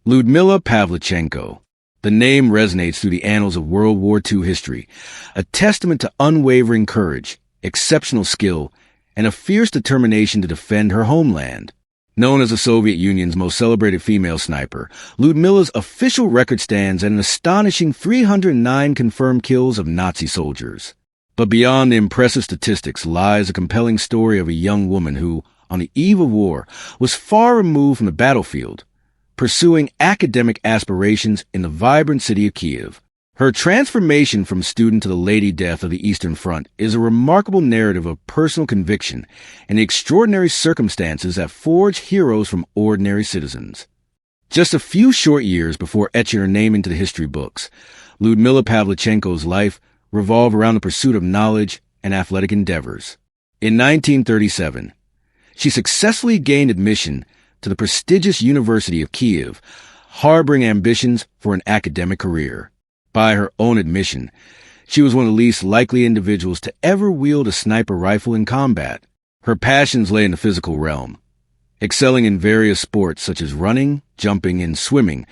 Lyudmila Pavlichenko. The name resonates through the annals of World War II history, a testament to unwavering courage, exceptional skill, and a fierce determination to defend her homeland. Known as the Soviet Union's most celebrated female sniper, Lyudmila's official record stands at an astonishing 309 confirmed kills of Nazi soldiers. But beyond the impressive statistics lies a compelling story of a young woman who, on the eve of war, was far removed from the battlefield, pursuing academic aspirations in the vibrant city of Kyiv. Her transformation from student to the Lady Death of the Eastern Front is a remarkable narrative of personal conviction and the extraordinary circumstances that forge heroes from ordinary citizens. Just a few short years before etching her name into the history books, Lyudmila Pavlichenko's life revolved around the pursuit of knowledge and athletic endeavors. In 1937, she successfully gained admission to the prestigious University of Kyiv, harboring ambitions for an academic career. By her own admission, she was one of the least likely individuals to ever wield a sniper rifle in combat. Her passions lay in the physical realm, excelling in various sports such as running, jumping, and swimming,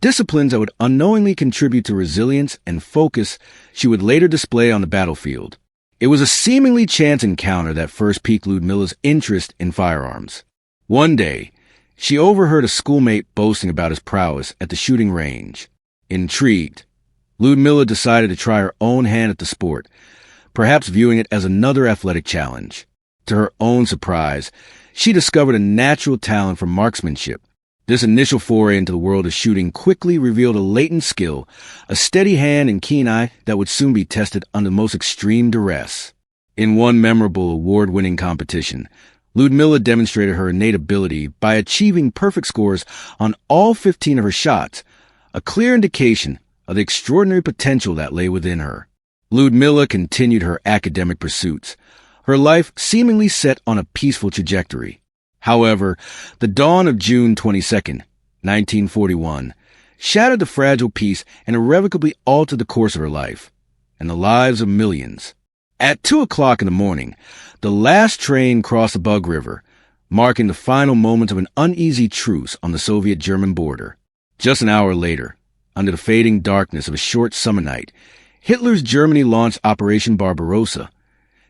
disciplines that would unknowingly contribute to resilience and focus she would later display on the battlefield. It was a seemingly chance encounter that first piqued Lyudmila's interest in firearms. One day, she overheard a schoolmate boasting about his prowess at the shooting range. Intrigued, Lyudmila decided to try her own hand at the sport, perhaps viewing it as another athletic challenge. To her own surprise, she discovered a natural talent for marksmanship. This initial foray into the world of shooting quickly revealed a latent skill, a steady hand and keen eye that would soon be tested under the most extreme duress. In one memorable award-winning competition, Lyudmila demonstrated her innate ability by achieving perfect scores on all 15 of her shots, a clear indication of the extraordinary potential that lay within her. Lyudmila continued her academic pursuits, her life seemingly set on a peaceful trajectory. However, the dawn of June 22, 1941, shattered the fragile peace and irrevocably altered the course of her life, and the lives of millions. At 2 o'clock in the morning, the last train crossed the Bug River, marking the final moments of an uneasy truce on the Soviet-German border. Just an hour later, under the fading darkness of a short summer night, Hitler's Germany launched Operation Barbarossa,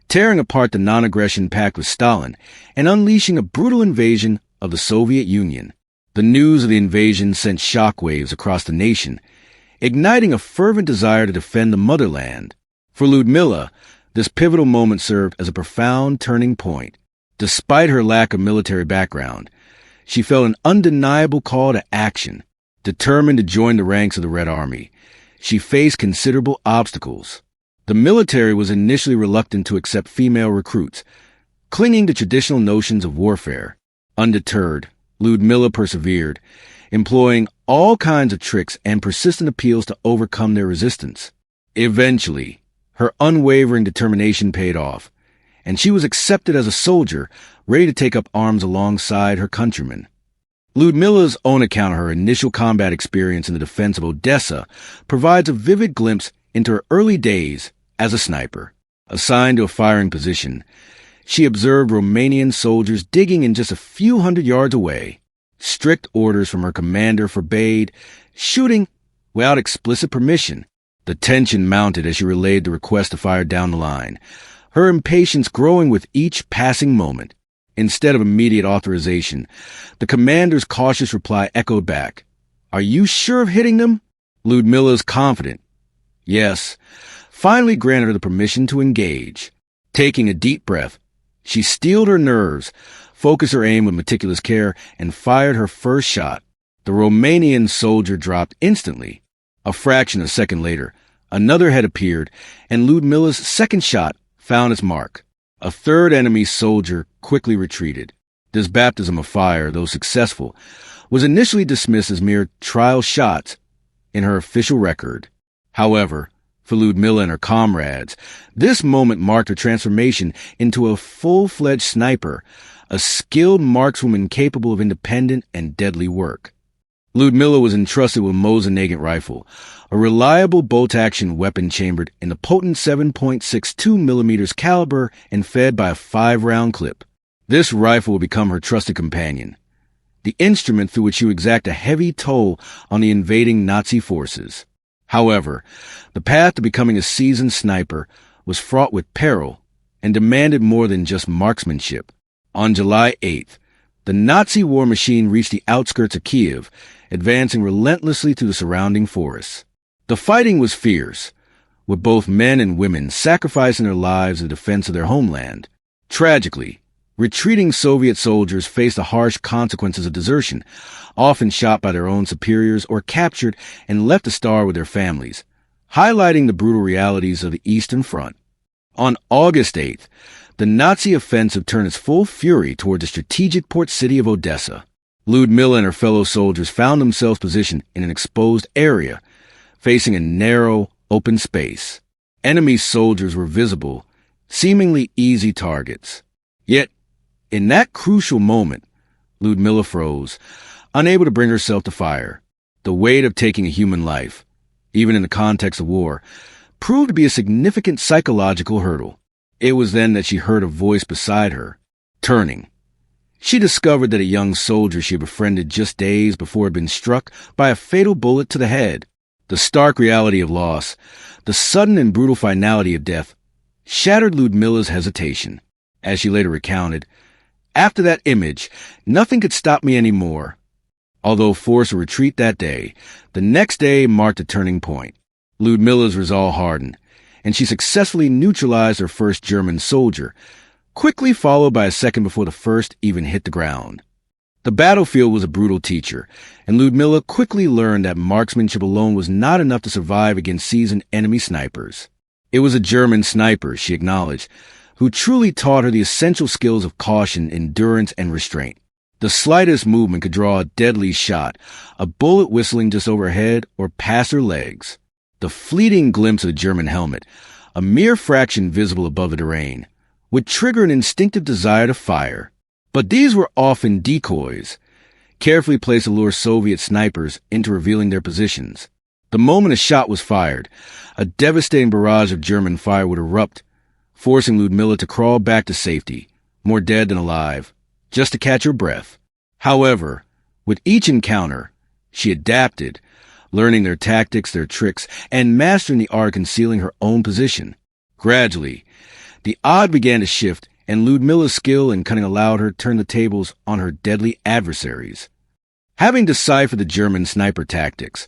tearing apart the non-aggression pact with Stalin and unleashing a brutal invasion of the Soviet Union. The news of the invasion sent shockwaves across the nation, igniting a fervent desire to defend the motherland. For Lyudmila, this pivotal moment served as a profound turning point. Despite her lack of military background, she felt an undeniable call to action. Determined to join the ranks of the Red Army, she faced considerable obstacles. The military was initially reluctant to accept female recruits, clinging to traditional notions of warfare. Undeterred, Lyudmila persevered, employing all kinds of tricks and persistent appeals to overcome their resistance. Eventually, her unwavering determination paid off, and she was accepted as a soldier ready to take up arms alongside her countrymen. Lyudmila's own account of her initial combat experience in the defense of Odessa provides a vivid glimpse into her early days as a sniper. Assigned to a firing position, she observed Romanian soldiers digging in just a few hundred yards away. Strict orders from her commander forbade shooting without explicit permission. The tension mounted as she relayed the request to fire down the line, her impatience growing with each passing moment. Instead of immediate authorization, the commander's cautious reply echoed back, "Are you sure of hitting them?" Lyudmila's confident yes finally granted her the permission to engage. Taking a deep breath, she steeled her nerves, focused her aim with meticulous care, and fired her first shot. The Romanian soldier dropped instantly. A fraction of a second later, another head appeared, and Lyudmila's second shot found its mark. A third enemy soldier quickly retreated. This baptism of fire, though successful, was initially dismissed as mere trial shots in her official record. However, for Lyudmila and her comrades, this moment marked her transformation into a full-fledged sniper, a skilled markswoman capable of independent and deadly work. Lyudmila was entrusted with a Mosin Nagant rifle, a reliable bolt-action weapon chambered in the potent 7.62 millimeters caliber and fed by a 5-round clip. This rifle would become her trusted companion, the instrument through which she would exact a heavy toll on the invading Nazi forces. However, the path to becoming a seasoned sniper was fraught with peril and demanded more than just marksmanship. On July 8th, the Nazi war machine reached the outskirts of Kyiv, advancing relentlessly through the surrounding forests. The fighting was fierce, with both men and women sacrificing their lives in defense of their homeland. Tragically, retreating Soviet soldiers faced the harsh consequences of desertion, often shot by their own superiors or captured and left to starve with their families, highlighting the brutal realities of the Eastern Front. On August 8th, the Nazi offensive turned its full fury toward the strategic port city of Odessa. Lyudmila and her fellow soldiers found themselves positioned in an exposed area, facing a narrow, open space. Enemy soldiers were visible, seemingly easy targets. Yet, in that crucial moment, Lyudmila froze, unable to bring herself to fire. The weight of taking a human life, even in the context of war, proved to be a significant psychological hurdle. It was then that she heard a voice beside her. Turning, she discovered that a young soldier she had befriended just days before had been struck by a fatal bullet to the head. The stark reality of loss, the sudden and brutal finality of death, shattered Lyudmila's hesitation. As she later recounted, "After that image, nothing could stop me anymore." Although forced to retreat that day, the next day marked a turning point. Lyudmila's resolve hardened, and she successfully neutralized her first German soldier, quickly followed by a second before the first even hit the ground. The battlefield was a brutal teacher, and Lyudmila quickly learned that marksmanship alone was not enough to survive against seasoned enemy snipers. It was a German sniper, she acknowledged, who truly taught her the essential skills of caution, endurance, and restraint. The slightest movement could draw a deadly shot, a bullet whistling just overhead or past her legs. The fleeting glimpse of the German helmet, a mere fraction visible above the terrain, would trigger an instinctive desire to fire. But these were often decoys, carefully placed to lure Soviet snipers into revealing their positions. The moment a shot was fired, a devastating barrage of German fire would erupt, forcing Lyudmila to crawl back to safety, more dead than alive, just to catch her breath. However, with each encounter, she adapted, learning their tactics, their tricks, and mastering the art of concealing her own position. Gradually, the odds began to shift, and Lyudmila's skill and cunning allowed her to turn the tables on her deadly adversaries. Having deciphered the German sniper tactics,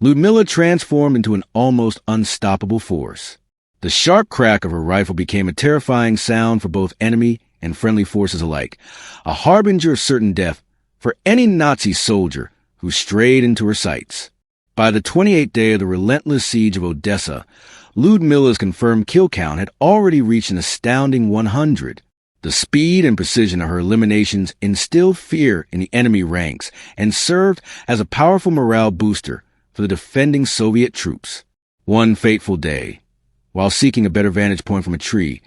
Lyudmila transformed into an almost unstoppable force. The sharp crack of her rifle became a terrifying sound for both enemy and friendly forces alike, a harbinger of certain death for any Nazi soldier who strayed into her sights. By the 28th day of the relentless siege of Odessa, Lyudmila's confirmed kill count had already reached an astounding 100. The speed and precision of her eliminations instilled fear in the enemy ranks and served as a powerful morale booster for the defending Soviet troops. One fateful day, while seeking a better vantage point from a tree,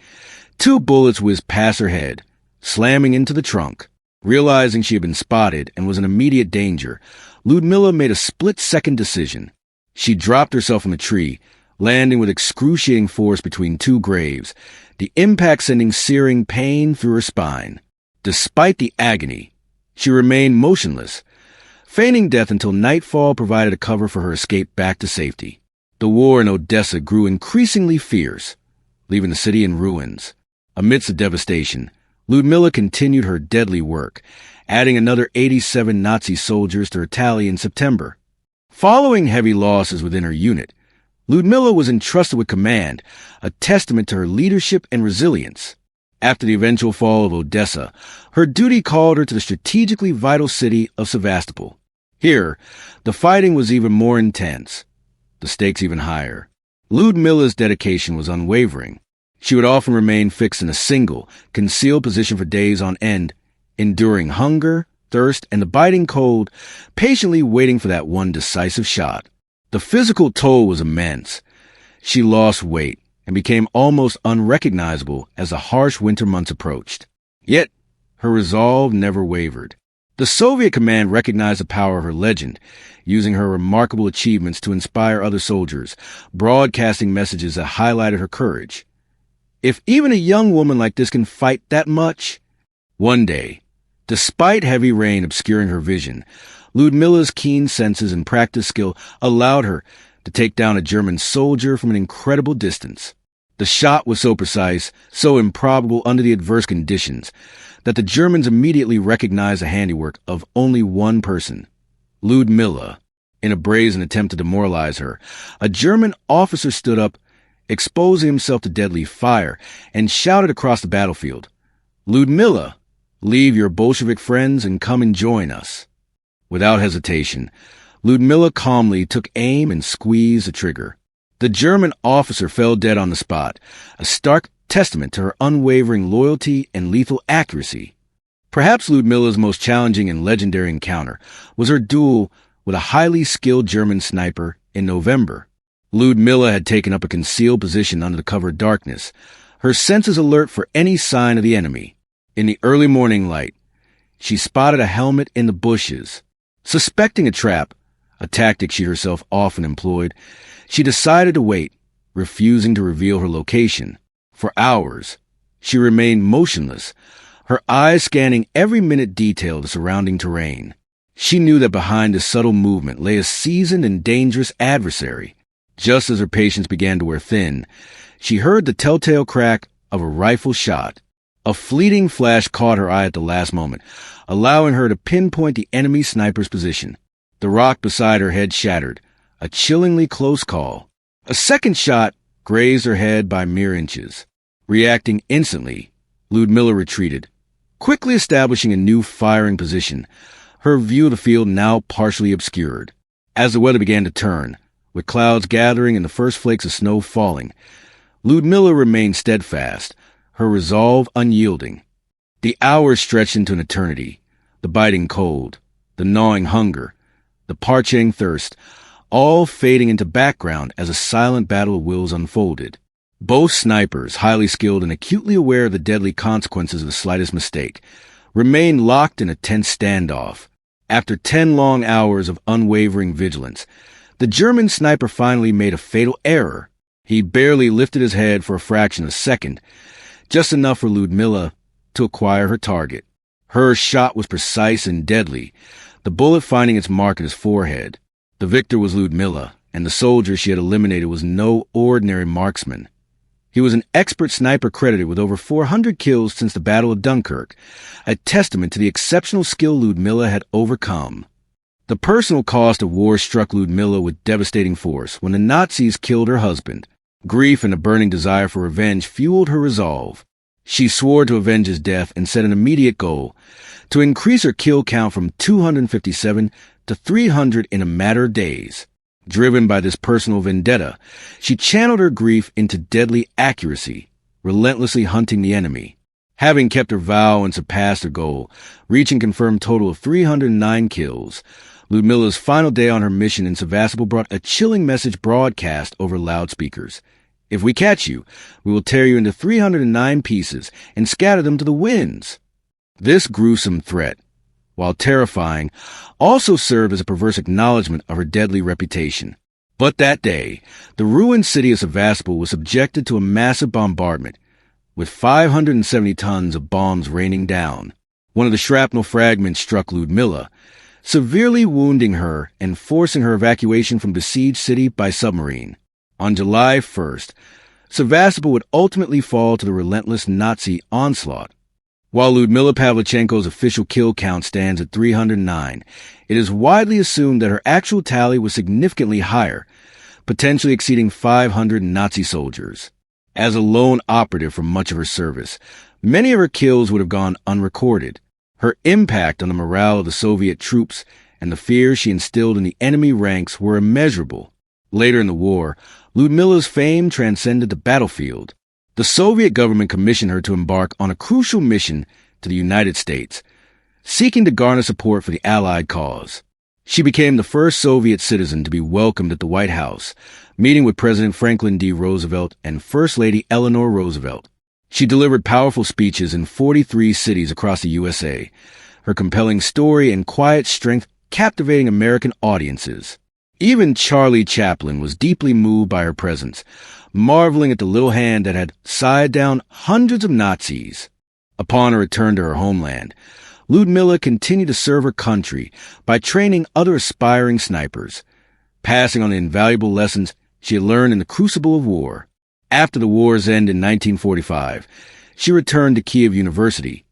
2 bullets whizzed past her head, slamming into the trunk. Realizing she had been spotted and was in immediate danger, Lyudmila made a split-second decision. She dropped herself from the tree, landing with excruciating force between 2 graves, the impact sending searing pain through her spine. Despite the agony, she remained motionless, feigning death until nightfall provided a cover for her escape back to safety. The war in Odessa grew increasingly fierce, leaving the city in ruins. Amidst the devastation, Lyudmila continued her deadly work, adding another 87 Nazi soldiers to her tally in September. Following heavy losses within her unit, Lyudmila was entrusted with command, a testament to her leadership and resilience. After the eventual fall of Odessa, her duty called her to the strategically vital city of Sevastopol. Here, the fighting was even more intense, the stakes even higher. Lyudmila's dedication was unwavering. She would often remain fixed in a single, concealed position for days on end, enduring hunger, thirst, and the biting cold, patiently waiting for that one decisive shot. The physical toll was immense. She lost weight and became almost unrecognizable as the harsh winter months approached. Yet, her resolve never wavered. The Soviet command recognized the power of her legend, using her remarkable achievements to inspire other soldiers, broadcasting messages that highlighted her courage. If even a young woman like this can fight that much, one day, Despite heavy rain obscuring her vision, Lyudmila's keen senses and practiced skill allowed her to take down a German soldier from an incredible distance. The shot was so precise, so improbable under the adverse conditions, that the Germans immediately recognized the handiwork of only one person, Lyudmila. In a brazen attempt to demoralize her, a German officer stood up, exposing himself to deadly fire, and shouted across the battlefield, "Lyudmila, leave your Bolshevik friends and come and join us." Without hesitation, Lyudmila calmly took aim and squeezed the trigger. The German officer fell dead on the spot, a stark testament to her unwavering loyalty and lethal accuracy. Perhaps Lyudmila's most challenging and legendary encounter was her duel with a highly skilled German sniper in November. Lyudmila had taken up a concealed position under the cover of darkness, her senses alert for any sign of the enemy. In the early morning light, she spotted a helmet in the bushes. Suspecting a trap, a tactic she herself often employed, she decided to wait, refusing to reveal her location. For hours, she remained motionless, her eyes scanning every minute detail of the surrounding terrain. She knew that behind this subtle movement lay a seasoned and dangerous adversary. Just as her patience began to wear thin, she heard the telltale crack of a rifle shot. A fleeting flash caught her eye at the last moment, allowing her to pinpoint the enemy sniper's position. The rock beside her head shattered, a chillingly close call. A second shot grazed her head by mere inches. Reacting instantly, Lyudmila retreated, quickly establishing a new firing position, her view of the field now partially obscured. As the weather began to turn, with clouds gathering and the first flakes of snow falling, Lyudmila remained steadfast, her resolve unyielding. The hours stretched into an eternity, the biting cold, the gnawing hunger, the parching thirst, all fading into background as a silent battle of wills unfolded. Both snipers, highly skilled and acutely aware of the deadly consequences of the slightest mistake, remained locked in a tense standoff. After 10 long hours of unwavering vigilance, the German sniper finally made a fatal error. He barely lifted his head for a fraction of a second, just enough for Lyudmila to acquire her target. Her shot was precise and deadly, the bullet finding its mark at his forehead. The victor was Lyudmila, and the soldier she had eliminated was no ordinary marksman. He was an expert sniper credited with over 400 kills since the Battle of Dunkirk, a testament to the exceptional skill Lyudmila had overcome. The personal cost of war struck Lyudmila with devastating force when the Nazis killed her husband. Grief and a burning desire for revenge fueled her resolve. She swore to avenge his death and set an immediate goal, to increase her kill count from 257 to 300 in a matter of days. Driven by this personal vendetta, she channeled her grief into deadly accuracy, relentlessly hunting the enemy. Having kept her vow and surpassed her goal, reaching confirmed total of 309 kills, Lyudmila's final day on her mission in Sevastopol brought a chilling message broadcast over loudspeakers. "If we catch you, we will tear you into 309 pieces and scatter them to the winds." This gruesome threat, while terrifying, also served as a perverse acknowledgement of her deadly reputation. But that day, the ruined city of Sevastopol was subjected to a massive bombardment, with 570 tons of bombs raining down. One of the shrapnel fragments struck Lyudmila, severely wounding her and forcing her evacuation from besieged city by submarine. On July 1st, Sevastopol would ultimately fall to the relentless Nazi onslaught. While Lyudmila Pavlichenko's official kill count stands at 309, it is widely assumed that her actual tally was significantly higher, potentially exceeding 500 Nazi soldiers. As a lone operative for much of her service, many of her kills would have gone unrecorded. Her impact on the morale of the Soviet troops and the fears she instilled in the enemy ranks were immeasurable. Later in the war, Lyudmila's fame transcended the battlefield. The Soviet government commissioned her to embark on a crucial mission to the United States, seeking to garner support for the Allied cause. She became the first Soviet citizen to be welcomed at the White House, meeting with President Franklin D. Roosevelt and First Lady Eleanor Roosevelt. She delivered powerful speeches in 43 cities across the USA, her compelling story and quiet strength captivating American audiences. Even Charlie Chaplin was deeply moved by her presence, marveling at the little hand that had sighed down hundreds of Nazis. Upon her return to her homeland, Lyudmila continued to serve her country by training other aspiring snipers, passing on the invaluable lessons she had learned in the crucible of war. After the war's end in 1945, she returned to Kyiv University,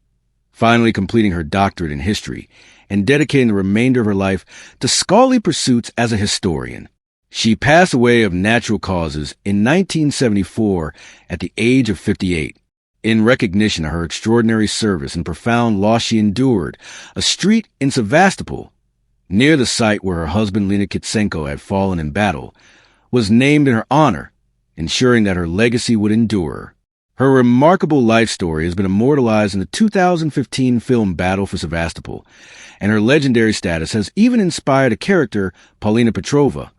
finally completing her doctorate in history and dedicating the remainder of her life to scholarly pursuits as a historian. She passed away of natural causes in 1974 at the age of 58. In recognition of her extraordinary service and profound loss she endured, a street in Sevastopol, near the site where her husband Lena Kitsenko had fallen in battle, was named in her honor, ensuring that her legacy would endure. Her remarkable life story has been immortalized in the 2015 film Battle for Sevastopol, and her legendary status has even inspired a character, Paulina Petrova,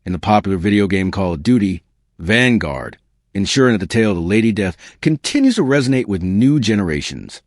in the popular video game Call of Duty, Vanguard, ensuring that the tale of the Lady Death continues to resonate with new generations.